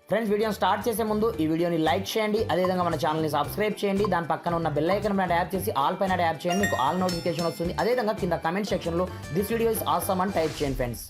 Friends వీడియోని start చేసే ముందు ఈ వీడియోని లైక్ చేయండి, అదేవిధంగా మన ఛానల్ని సబ్స్క్రైబ్ చేయండి. దాని పక్కన ఉన్న బెల్ ఐకాన్ పైన ట్యాప్ చేసి ఆల్ పైన ట్యాప్ చేయండి, మీకు ఆల్ నోటిఫికేషన్ వస్తుంది. అదేవిధంగా కింద కమెంట్ సెక్షన్లో దిస్ వీడియో ఇస్ ఆసమ్ అని టైప్ చేయండి ఫ్రెండ్స్.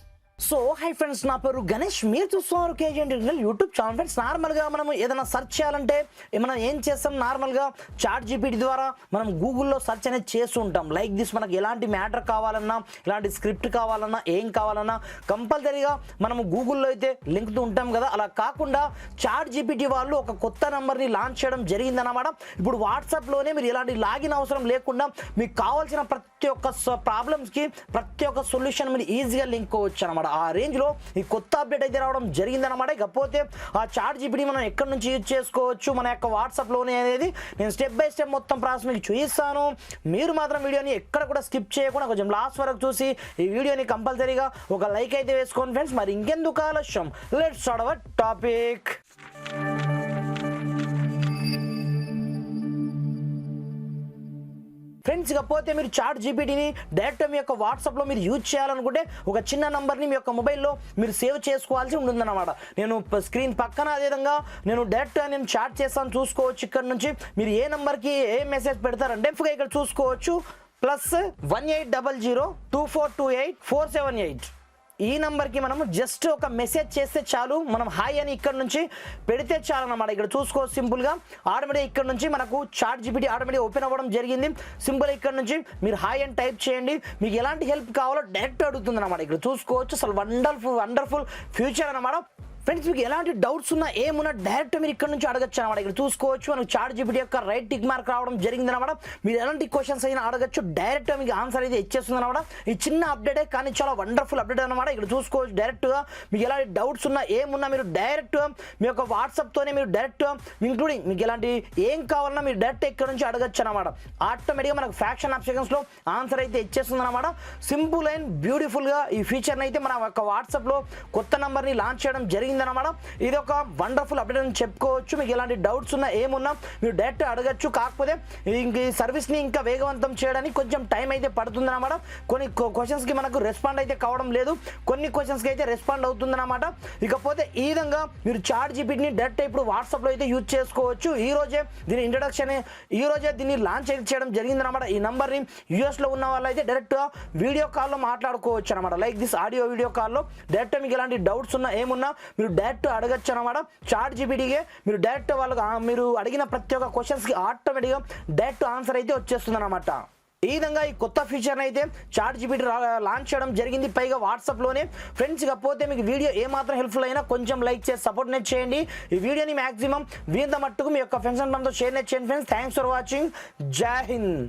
సో హై ఫ్రెండ్స్, నా పేరు గణేష్, మీరు చూస్తున్నారు KG internal YouTube channel. Friends, నార్మల్గా మనం ఏదైనా సెర్చ్ చేయాలంటే మనం ఏం చేస్తాం, నార్మల్గా చాట్ జీపీటీ ద్వారా మనం గూగుల్లో సెర్చ్ అనేది చేస్తూ ఉంటాం. లైక్ దిస్, మనకు ఎలాంటి మ్యాటర్ కావాలన్నా, ఇలాంటి స్క్రిప్ట్ కావాలన్నా, ఏం కావాలన్నా కంపల్సరీగా మనము గూగుల్లో అయితే లింక్తూ ఉంటాం కదా. అలా కాకుండా చాట్ జీపీటీ వాళ్ళు ఒక కొత్త నెంబర్ని లాంచ్ చేయడం జరిగిందన్నమాట. ఇప్పుడు వాట్సాప్లోనే మీరు ఎలాంటి లాగిన్ అవసరం లేకుండా మీకు కావాల్సిన ప్రతి ఒక్క ప్రాబ్లమ్స్కి ప్రతి ఒక్క సొల్యూషన్ మీరు ఈజీగా లింక్ అవ్వచ్చు అనమాట. ఆ రేంజ్లో ఈ కొత్త అప్డేట్ అయితే రావడం జరిగిందనమాట. ఇకపోతే ఆ చాట్ జీపీటీ మనం ఎక్కడి నుంచి యూజ్ చేసుకోవచ్చు మన యొక్క వాట్సాప్లోనే అనేది నేను స్టెప్ బై స్టెప్ మొత్తం ప్రాసెస్ మీకు చూపిస్తాను. మీరు మాత్రం వీడియోని ఎక్కడ కూడా స్కిప్ చేయకుండా కొంచెం లాస్ట్ వరకు చూసి ఈ వీడియోని కంపల్సరీగా ఒక లైక్ అయితే వేసుకోండి ఫ్రెండ్స్. మరి ఇంకెందుకు ఆలస్యం, let's start our topic. Friends, ఇకపోతే మీరు చాట్ జీపీటీని డైరెక్ట్ మీ యొక్క వాట్సాప్లో మీరు యూజ్ చేయాలనుకుంటే ఒక చిన్న నంబర్ని మీ యొక్క మొబైల్లో మీరు సేవ్ చేసుకోవాల్సి ఉంటుందన్నమాట. నేను స్క్రీన్ పక్కన అదేవిధంగా నేను డైరెక్ట్ నేను చాట్ చేస్తాను, చూసుకోవచ్చు. ఇక్కడ నుంచి మీరు ఏ నెంబర్కి ఏ మెసేజ్ పెడతారంటే ఇక్కడ చూసుకోవచ్చు, +18002428 ఈ నెంబర్కి మనము జస్ట్ ఒక మెసేజ్ చేస్తే చాలు. మనం హాయ్ అని ఇక్కడ నుంచి పెడితే చాలు అన్నమాట. ఇక్కడ చూసుకోవచ్చు, సింపుల్గా ఆటోమేటిక్ ఇక్కడ నుంచి మనకు చాట్ జీపీటీ ఆటోమేటిక్ ఓపెన్ అవ్వడం జరిగింది. సింపుల్ ఇక్కడ నుంచి మీరు హాయ్ అని టైప్ చేయండి, మీకు ఎలాంటి హెల్ప్ కావాలో డైరెక్ట్ అడుగుతుంది అన్నమాట. ఇక్కడ చూసుకోవచ్చు, అసలు వండర్ఫుల్ ఫ్యూచర్ అన్నమాట. ఫ్రెండ్స్, మీకు ఎలాంటి డౌట్స్ ఉన్నా ఏమున్నా డైరెక్ట్ మీరు ఇక్కడ నుంచి అడగచ్చు అనమాట. ఇక్కడ చూసుకోవచ్చు, మనకు చాట్ జీపీటీ యొక్క రైట్ టిక్ మార్క్ రావడం జరిగింది అనమాట. మీరు ఎలాంటి క్వశ్చన్స్ అయినా అడగచ్చు, డైరెక్ట్ మీకు ఆన్సర్ అయితే ఇచ్చేస్తుంది అనమాట. ఈ చిన్న అప్డేటే కానీ చాలా వండర్ఫుల్ అప్డేట్ అనమాట. ఇక్కడ చూసుకోవచ్చు, డైరెక్ట్గా మీకు ఎలాంటి డౌట్స్ ఉన్నా ఏమున్నా మీరు డైరెక్ట్గా మీ యొక్క వాట్సాప్తోనే మీరు డైరెక్ట్గా ఇంక్లూడింగ్ మీకు ఎలాంటి ఏం కావాలన్నా మీరు డైరెక్ట్ ఇక్కడ నుంచి అడగచ్చు అనమాట. ఆటోమేటిక్గా మనకు ఫ్యాక్షన్ ఆఫ్ సెకండ్స్లో ఆన్సర్ అయితే ఇచ్చేస్తుంది అనమాట. సింపుల్ అండ్ బ్యూటిఫుల్గా ఈ ఫీచర్ని అయితే మన యొక్క వాట్సాప్లో కొత్త నెంబర్ని లాంచ్ చేయడం జరిగింది అన్నమాట. ఇది ఒక వండర్ఫుల్ అప్డేట్ అని చెప్పుకోవచ్చు. మీకు ఎలాంటి డౌట్స్ ఉన్నా ఏమున్నా మీరు డైరెక్ట్ అడగచ్చు. కాకపోతే ఈ సర్వీస్ని ఇంకా వేగవంతం చేయడానికి కొంచెం టైం అయితే పడుతుంది అన్నమాట. కొన్ని క్వశ్చన్స్కి మనకు రెస్పాండ్ అయితే కావడం లేదు, కొన్ని క్వశ్చన్స్కి అయితే రెస్పాండ్ అవుతుంది అన్నమాట. ఇకపోతే ఈ విధంగా మీరు చాట్ జీపీటీని డైరెక్ట్ ఇప్పుడు వాట్సాప్లో అయితే యూజ్ చేసుకోవచ్చు. ఈ రోజే దీన్ని లాంచ్ అయితే చేయడం జరిగింది అనమాట. ఈ నంబర్ని యూఎస్లో ఉన్న వాళ్ళు అయితే డైరెక్ట్గా వీడియో కాల్లో మాట్లాడుకోవచ్చు అనమాట. లైక్ దిస్ ఆడియో వీడియో కాల్లో డైరెక్ట్ మీకు ఎలాంటి డౌట్స్ ఉన్నా ఏమున్నా మీరు డైరెక్ట్ అడగచ్చు అనమాట. చాట్ జీపీటీకే మీరు డైరెక్ట్ వాళ్ళకి మీరు అడిగిన ప్రతి ఒక్క క్వశ్చన్స్కి ఆటోమేటిక్గా డైరెక్ట్ ఆన్సర్ అయితే వచ్చేస్తుంది అనమాట. ఈ విధంగా ఈ కొత్త ఫీచర్ని అయితే చాట్ జీపీటీ లాంచ్ చేయడం జరిగింది, పైగా వాట్సాప్లోనే. ఫ్రెండ్స్, ఇకపోతే మీకు వీడియో ఏమాత్రం హెల్ప్ఫుల్ అయినా కొంచెం లైక్ చేసి సపోర్ట్ net చేయండి. ఈ వీడియోని మాక్సిమం వీంత మట్టుకు మీ యొక్క ఫ్రెండ్స్ అండ్ ఫ్యామిలీతో షేర్ net చేయండి ఫ్రెండ్స్. Thanks for watching. జై హింద్.